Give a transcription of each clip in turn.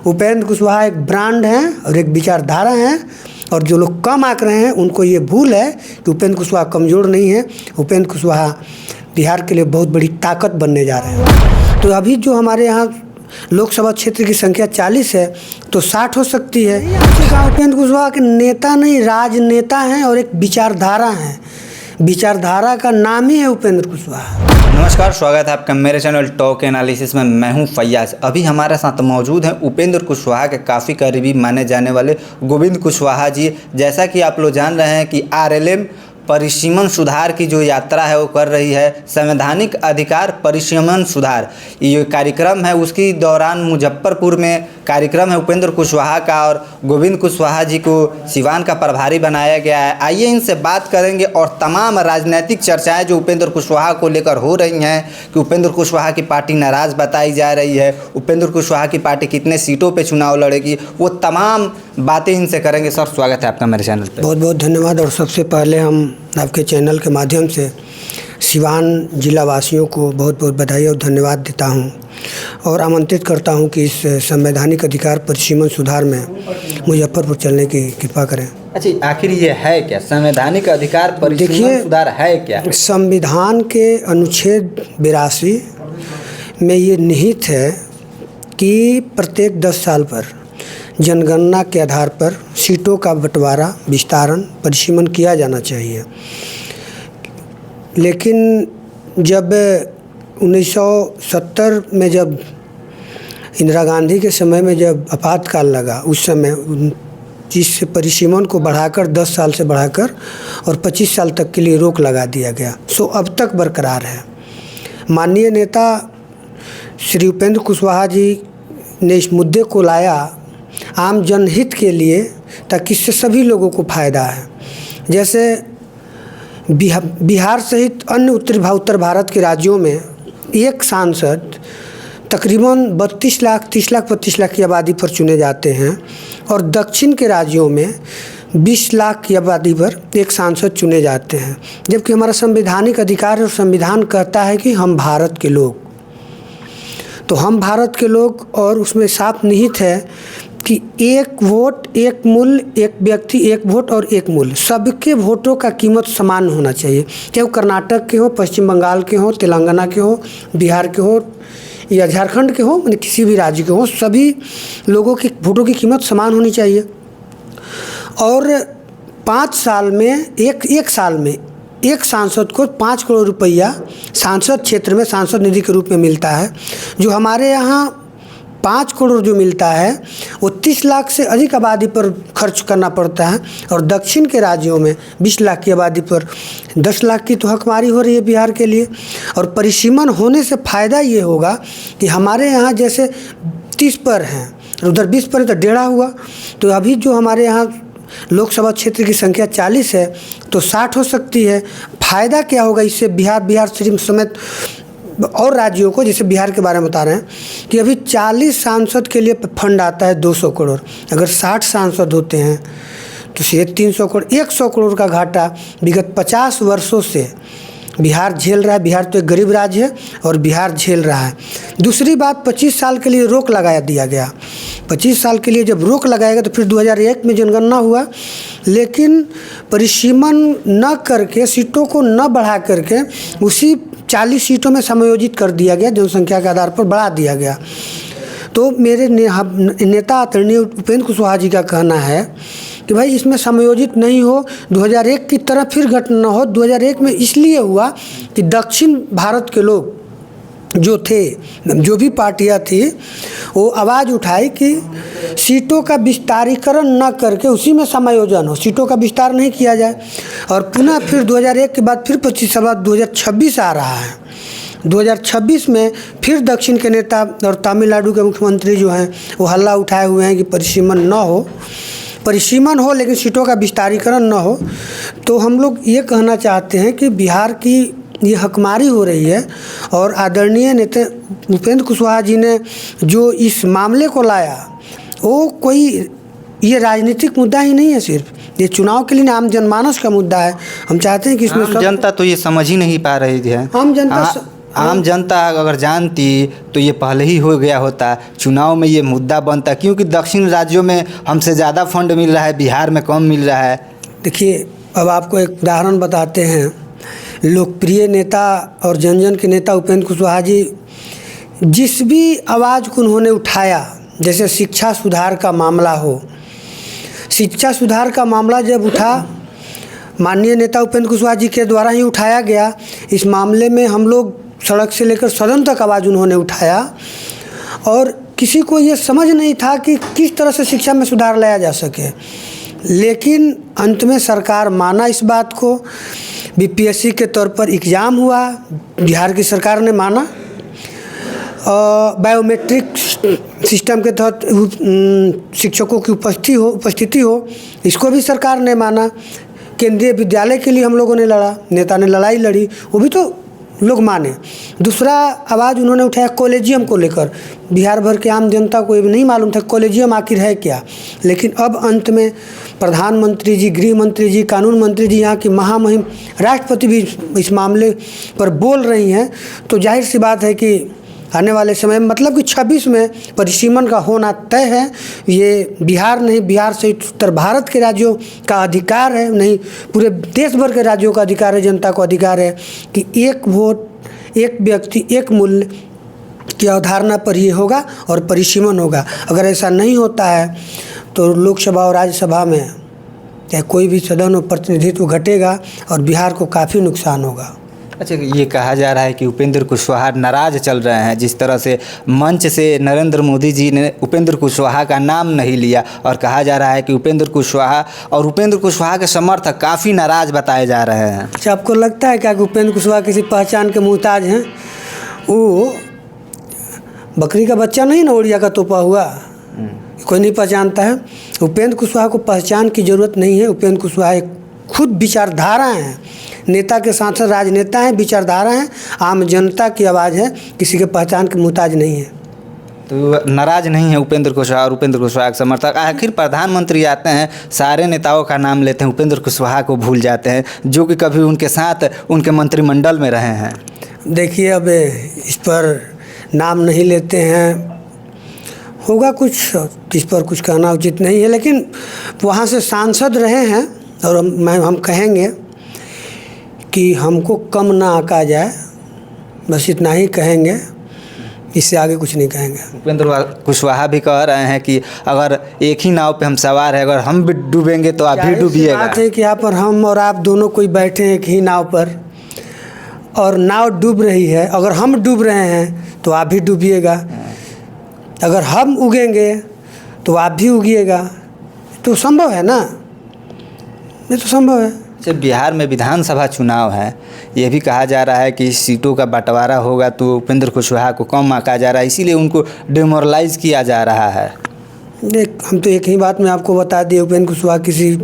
उपेंद्र कुशवाहा एक ब्रांड हैं और एक विचारधारा हैं, और जो लोग कम आंक रहे हैं उनको ये भूल है कि उपेंद्र कुशवाहा कमज़ोर नहीं है। उपेंद्र कुशवाहा बिहार के लिए बहुत बड़ी ताकत बनने जा रहे हैं। तो अभी जो हमारे यहाँ लोकसभा क्षेत्र की संख्या 40 है तो 60 हो सकती है। उपेंद्र कुशवाहा के नेता नहीं, राजनेता हैं और एक विचारधारा हैं। विचारधारा का नाम ही है उपेंद्र कुशवाहा। नमस्कार, स्वागत है आपका मेरे चैनल टॉक एनालिसिस में। मैं हूं फैयाज। अभी हमारे साथ मौजूद हैं उपेंद्र कुशवाहा के काफ़ी करीबी माने जाने वाले गोविंद कुशवाहा जी। जैसा कि आप लोग जान रहे हैं कि आरएलएम परिसीमन सुधार की जो यात्रा है वो कर रही है, संवैधानिक अधिकार परिसीमन सुधार ये कार्यक्रम है। उसकी दौरान मुजफ्फरपुर में कार्यक्रम है उपेंद्र कुशवाहा का, और गोविंद कुशवाहा जी को सिवान का प्रभारी बनाया गया है। आइए इनसे बात करेंगे और तमाम राजनीतिक चर्चाएं जो उपेंद्र कुशवाहा को लेकर हो रही हैं कि उपेंद्र कुशवाहा की पार्टी नाराज़ बताई जा रही है, उपेंद्र कुशवाहा की पार्टी कितने सीटों पर चुनाव लड़ेगी, वो तमाम बातें इनसे करेंगे। सर, स्वागत है आपका मेरे चैनल पर। बहुत बहुत धन्यवाद। और सबसे पहले हम आपके चैनल के माध्यम से सिवान जिला वासियों को बहुत बहुत बधाई और धन्यवाद देता हूं, और आमंत्रित करता हूं कि इस संवैधानिक अधिकार परिसीमन सुधार में मुजफ्फरपुर चलने की कृपा करें। अच्छा, आखिर ये है क्या संवैधानिक अधिकार परिसीमन सुधार है क्या? संविधान के अनुच्छेद 82 में ये निहित है कि प्रत्येक 10 साल पर जनगणना के आधार पर सीटों का बंटवारा, विस्तारण, परिसीमन किया जाना चाहिए। लेकिन जब 1970 में जब इंदिरा गांधी के समय में जब आपातकाल लगा, उस समय इस परिसीमन को बढ़ाकर 10 साल से बढ़ाकर और 25 साल तक के लिए रोक लगा दिया गया। सो अब तक बरकरार है। माननीय नेता श्री उपेंद्र कुशवाहा जी ने इस मुद्दे को लाया आम जनहित के लिए, ताकि इससे सभी लोगों को फ़ायदा है। जैसे बिहार सहित अन्य उत्तर भारत के राज्यों में एक सांसद तकरीबन 32 लाख, 30 लाख, 35 लाख की आबादी पर चुने जाते हैं, और दक्षिण के राज्यों में 20 लाख की आबादी पर एक सांसद चुने जाते हैं। जबकि हमारा संवैधानिक अधिकार और संविधान कहता है कि हम भारत के लोग, तो हम भारत के लोग, और उसमें साफ निहित है कि एक वोट एक मूल्य, एक व्यक्ति एक वोट और एक मूल्य। सबके वोटों का कीमत समान होना चाहिए, चाहे वो कर्नाटक के हो, पश्चिम बंगाल के हो, तेलंगाना के हो, बिहार के हो या झारखंड के हो, यानी किसी भी राज्य के हो, सभी लोगों की वोटों की कीमत समान होनी चाहिए। और 5 साल में एक साल में एक सांसद को 5 करोड़ रुपया सांसद क्षेत्र में सांसद निधि के रूप में मिलता है। जो हमारे यहाँ 5 करोड़ जो मिलता है वो 30 लाख से अधिक आबादी पर खर्च करना पड़ता है, और दक्षिण के राज्यों में 20 लाख की आबादी पर 10 लाख की तो हकमारी हो रही है बिहार के लिए। और परिसीमन होने से फ़ायदा ये होगा कि हमारे यहाँ जैसे 30 पर हैं, उधर 20 पर है, तो 1.5 हुआ। तो अभी जो हमारे यहाँ लोकसभा क्षेत्र की संख्या 40 है तो 60 हो सकती है। फ़ायदा क्या होगा इससे बिहार सिर्फ समेत और राज्यों को, जैसे बिहार के बारे में बता रहे हैं कि अभी 40 सांसद के लिए फंड आता है 200 करोड़। अगर 60 सांसद होते हैं तो सीधे 300 करोड़, 100 करोड़ का घाटा विगत 50 वर्षों से बिहार झेल रहा है। बिहार तो एक गरीब राज्य है और बिहार झेल रहा है। दूसरी बात, 25 साल के लिए रोक लगा दिया गया। 25 साल के लिए जब रोक लगाएगा तो फिर 2001 में जनगणना हुआ, लेकिन परिसीमन न करके, सीटों को न बढ़ा करके उसी 40 सीटों में समायोजित कर दिया गया, जनसंख्या के आधार पर बढ़ा दिया गया। तो मेरे नेता आदरणीय उपेंद्र कुशवाहा जी का कहना है कि भाई इसमें समायोजित नहीं हो, 2001 की तरह फिर घटना न हो। 2001 में इसलिए हुआ कि दक्षिण भारत के लोग जो थे, जो भी पार्टियां थी, वो आवाज़ उठाई कि सीटों का विस्तारीकरण न करके उसी में समायोजन हो, सीटों का विस्तार नहीं किया जाए। और पुनः फिर 2001 के बाद फिर 25 साल बाद 2026 आ रहा है। 2026 में फिर दक्षिण के नेता और तमिलनाडु के मुख्यमंत्री जो हैं वो हल्ला उठाए हुए हैं कि परिसीमन हो लेकिन सीटों का विस्तारीकरण न हो। तो हम लोग ये कहना चाहते हैं कि बिहार की ये हकमारी हो रही है, और आदरणीय नेता उपेंद्र कुशवाहा जी ने जो इस मामले को लाया वो कोई ये राजनीतिक मुद्दा ही नहीं है, सिर्फ ये चुनाव के लिए आम जनमानस का मुद्दा है। हम चाहते हैं कि इसमें जनता तो ये समझ ही नहीं पा रही है। आम जनता आम जनता अगर जानती तो ये पहले ही हो गया होता, चुनाव में ये मुद्दा बनता, क्योंकि दक्षिण राज्यों में हमसे ज़्यादा फंड मिल रहा है, बिहार में कम मिल रहा है। देखिए, अब आपको एक उदाहरण बताते हैं। लोकप्रिय नेता और जन जन के नेता उपेंद्र कुशवाहा जी, जिस भी आवाज़ को उन्होंने उठाया, जैसे शिक्षा सुधार का मामला हो, शिक्षा सुधार का मामला जब उठा, माननीय नेता उपेंद्र कुशवाहा जी के द्वारा ही उठाया गया। इस मामले में हम लोग सड़क से लेकर सदन तक आवाज़ उन्होंने उठाया और किसी को ये समझ नहीं था कि किस तरह से शिक्षा में सुधार लाया जा सके, लेकिन अंत में सरकार माना इस बात को। बीपीएससी के तौर पर एग्ज़ाम हुआ, बिहार की सरकार ने माना। बायोमेट्रिक सिस्टम के तहत शिक्षकों की उपस्थिति हो, इसको भी सरकार ने माना। केंद्रीय विद्यालय के लिए हम लोगों ने लड़ा, नेता ने लड़ाई लड़ी, वो भी तो लोग माने। दूसरा आवाज़ उन्होंने उठाया कॉलेजियम को लेकर। बिहार भर के आम जनता को ये नहीं मालूम था कॉलेजियम आखिर है क्या, लेकिन अब अंत में प्रधानमंत्री जी, गृह मंत्री जी, कानून मंत्री जी, यहाँ की महामहिम राष्ट्रपति भी इस मामले पर बोल रही हैं। तो जाहिर सी बात है कि आने वाले समय में, मतलब कि 26 में परिसीमन का होना तय है। ये बिहार नहीं, बिहार सहित उत्तर भारत के राज्यों का अधिकार है, नहीं पूरे देश भर के राज्यों का अधिकार है, जनता को अधिकार है कि एक वोट, एक व्यक्ति, एक मूल्य की अवधारणा पर ये होगा और परिसीमन होगा। अगर ऐसा नहीं होता है तो लोकसभा और राज्यसभा में चाहे कोई भी सदन और प्रतिनिधित्व घटेगा और बिहार को काफ़ी नुकसान होगा। अच्छा, ये कहा जा रहा है कि उपेंद्र कुशवाहा नाराज़ चल रहे हैं, जिस तरह से मंच से नरेंद्र मोदी जी ने उपेंद्र कुशवाहा का नाम नहीं लिया, और कहा जा रहा है कि उपेंद्र कुशवाहा और उपेंद्र कुशवाहा के समर्थक काफ़ी नाराज़ बताए जा रहे हैं। अच्छा, आपको लगता है क्या कि उपेंद्र कुशवाहा किसी पहचान के मोहताज हैं? वो बकरी का बच्चा नहीं ना, उड़िया का तोपा हुआ, कोई नहीं पहचानता है। उपेंद्र कुशवाहा को पहचान की ज़रूरत नहीं है। उपेंद्र कुशवाहा एक खुद विचारधारा हैं, नेता के साथ साथ राजनेता हैं, विचारधारा हैं, आम जनता की आवाज़ है, किसी के पहचान के मुहताज नहीं है। तो नाराज़ नहीं है उपेंद्र कुशवाहा और उपेंद्र कुशवाहा के समर्थक। आखिर प्रधानमंत्री आते हैं, सारे नेताओं का नाम लेते हैं, उपेंद्र कुशवाहा को भूल जाते हैं, जो कि कभी उनके साथ उनके मंत्रिमंडल में रहे हैं। देखिए, अब इस पर नाम नहीं लेते हैं, होगा कुछ, इस पर कुछ कहना उचित नहीं है, लेकिन वहाँ से सांसद रहे हैं और हम कहेंगे कि हमको कम ना आंका जाए, बस इतना ही कहेंगे, इससे आगे कुछ नहीं कहेंगे। उपेंद्र कुशवाहा भी कह रहे हैं कि अगर एक ही नाव पे हम सवार हैं, अगर हम भी डूबेंगे तो आप भी डूबिएगा। बात है कि यहाँ पर हम और आप दोनों कोई बैठे हैं एक ही नाव पर और नाव डूब रही है, अगर हम डूब रहे हैं तो आप भी डूबिएगा, अगर हम उगेंगे तो आप भी उगिएगा। तो संभव है ना, ये तो संभव है। जब बिहार में विधानसभा चुनाव है, ये भी कहा जा रहा है कि सीटों का बंटवारा होगा तो उपेंद्र कुशवाहा को कम आंका जा रहा है, इसीलिए उनको डिमोरलाइज किया जा रहा है। देख, हम तो एक ही बात में आपको बता दिए, उपेंद्र कुशवाहा किसी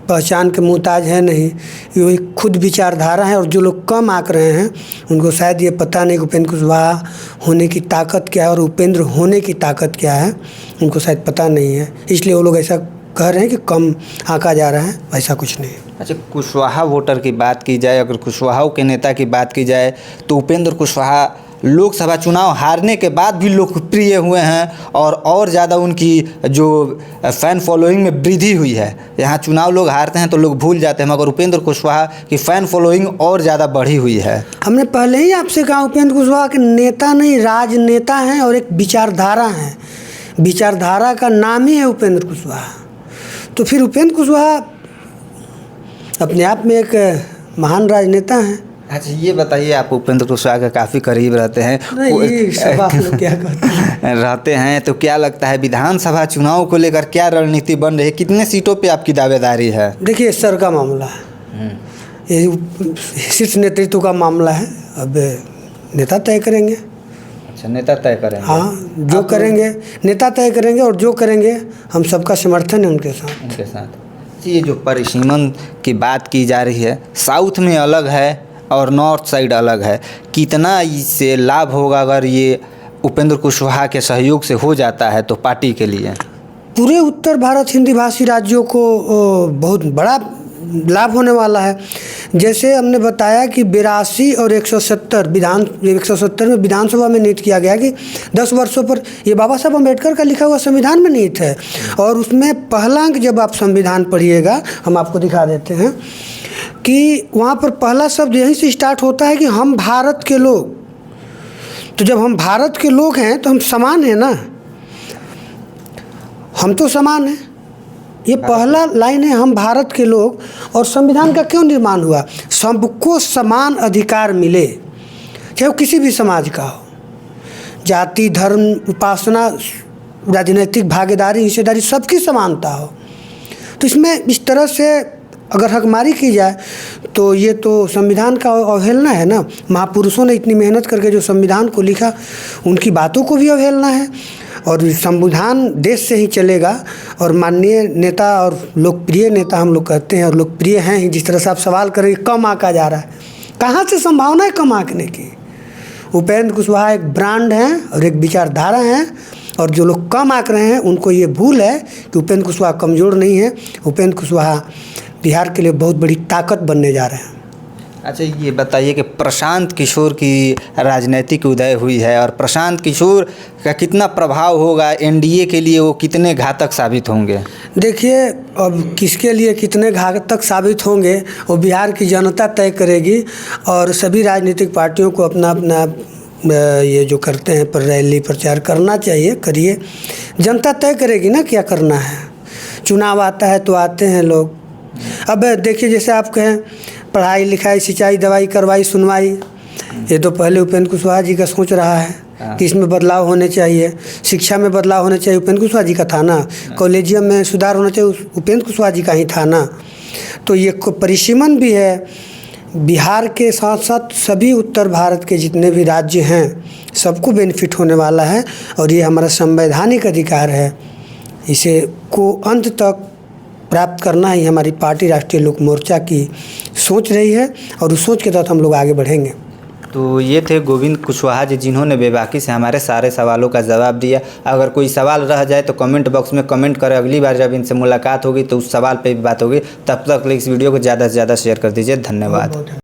पहचान के मुहताज है नहीं, ये एक खुद विचारधारा है। और जो लोग कम आंक रहे हैं उनको शायद ये पता नहीं कि उपेंद्र कुशवाहा होने की ताकत क्या है और उपेंद्र होने की ताकत क्या है, उनको शायद पता नहीं है, इसलिए वो लोग ऐसा कह रहे हैं कि कम आंका जा रहा है, ऐसा कुछ नहीं। अच्छा, कुशवाहा वोटर की बात की जाए, अगर कुशवाहा के नेता की बात की जाए, तो उपेंद्र कुशवाहा लोकसभा चुनाव हारने के बाद भी लोकप्रिय हुए हैं और ज़्यादा उनकी जो फ़ैन फॉलोइंग में वृद्धि हुई है। यहाँ चुनाव लोग हारते हैं तो लोग भूल जाते हैं, मगर उपेंद्र कुशवाहा की फ़ैन फॉलोइंग और ज़्यादा बढ़ी हुई है। हमने पहले ही आपसे कहा, उपेंद्र कुशवाहा के नेता नहीं, राजनेता हैं और एक विचारधारा हैं। विचारधारा का नाम ही है उपेंद्र कुशवाहा। तो फिर उपेंद्र कुशवाहा अपने आप में एक महान राजनेता हैं। अच्छा, ये बताइए, आप उपेंद्र कुशवाहा के काफ़ी करीब रहते हैं, क्या कहते हैं रहते हैं, तो क्या लगता है विधानसभा चुनाव को लेकर क्या रणनीति बन रही है? कितने सीटों पे आपकी दावेदारी है? देखिए, स्तर का मामला है, ये शीर्ष नेतृत्व का मामला है, अब नेता तय करेंगे। अच्छा, नेता तय करेंगे? हाँ, जो करेंगे नेता तय करेंगे, और जो करेंगे हम सबका समर्थन है उनके साथ। ये जो परिसीमन की बात की जा रही है, साउथ में अलग है और नॉर्थ साइड अलग है, कितना इससे लाभ होगा अगर ये उपेंद्र कुशवाहा के सहयोग से हो जाता है तो पार्टी के लिए? पूरे उत्तर भारत हिंदी भाषी राज्यों को बहुत बड़ा लाभ होने वाला है। जैसे हमने बताया कि 82 और 170 में विधानसभा में निहित किया गया कि 10 वर्षों पर, ये बाबा साहब अम्बेडकर का लिखा हुआ संविधान में निहित है। और उसमें पहला अंक जब आप संविधान पढ़िएगा, हम आपको दिखा देते हैं कि वहाँ पर पहला शब्द यहीं से स्टार्ट होता है कि हम भारत के लोग। तो जब हम भारत के लोग हैं तो हम समान हैं ना, हम तो समान हैं। ये पहला लाइन है, हम भारत के लोग। और संविधान का क्यों निर्माण हुआ? सबको समान अधिकार मिले, चाहे वो किसी भी समाज का हो, जाति, धर्म, उपासना, राजनीतिक भागीदारी, हिस्सेदारी, सबकी समानता हो। तो इसमें इस तरह से अगर हकमारी की जाए तो ये तो संविधान का अवहेलना है ना। महापुरुषों ने इतनी मेहनत करके जो संविधान को लिखा, उनकी बातों को भी अवहेलना है। और संविधान देश से ही चलेगा। और माननीय नेता और लोकप्रिय नेता हम लोग कहते हैं, और लोकप्रिय हैं ही। जिस तरह से आप सवाल करेंगे कम आंका जा रहा है, कहाँ से संभावना है कम आंकने की? उपेंद्र कुशवाहा एक ब्रांड हैं और एक विचारधारा हैं। और जो लोग कम आंक रहे हैं उनको ये भूल है कि उपेंद्र कुशवाहा कमज़ोर नहीं है। उपेंद्र कुशवाहा बिहार के लिए बहुत बड़ी ताकत बनने जा रहे हैं। अच्छा, ये बताइए कि प्रशांत किशोर की राजनीतिक उदय हुई है, और प्रशांत किशोर का कितना प्रभाव होगा एनडीए के लिए, वो कितने घातक साबित होंगे? देखिए, अब किसके लिए कितने घातक साबित होंगे वो बिहार की जनता तय करेगी। और सभी राजनीतिक पार्टियों को अपना अपना ये जो करते हैं पर रैली प्रचार करना चाहिए, करिए। जनता तय करेगी ना क्या करना है। चुनाव आता है तो आते हैं लोग। अब देखिए, जैसे आप कहें पढ़ाई लिखाई, सिंचाई, दवाई, कार्रवाई, सुनवाई, ये तो पहले उपेंद्र कुशवाहा जी का सोच रहा है कि इसमें बदलाव होने चाहिए। शिक्षा में बदलाव होने चाहिए, उपेंद्र कुशवाहा जी का था ना। कॉलेजियम में सुधार होना चाहिए, उपेंद्र कुशवाहा जी का ही था ना। तो ये परिसीमन भी है। बिहार के साथ साथ सभी उत्तर भारत के जितने भी राज्य हैं सबको बेनिफिट होने वाला है। और ये हमारा संवैधानिक अधिकार है, इसे को अंत तक प्राप्त करना ही हमारी पार्टी राष्ट्रीय लोक मोर्चा की सोच रही है। और उस सोच के तहत हम लोग आगे बढ़ेंगे। तो ये थे गोविंद कुशवाहा जी, जिन्होंने बेबाकी से हमारे सारे सवालों का जवाब दिया। अगर कोई सवाल रह जाए तो कमेंट बॉक्स में कमेंट करें। अगली बार जब इनसे मुलाकात होगी तो उस सवाल पे भी बात होगी। तब तक इस वीडियो को ज़्यादा से ज़्यादा शेयर कर दीजिए। धन्यवाद।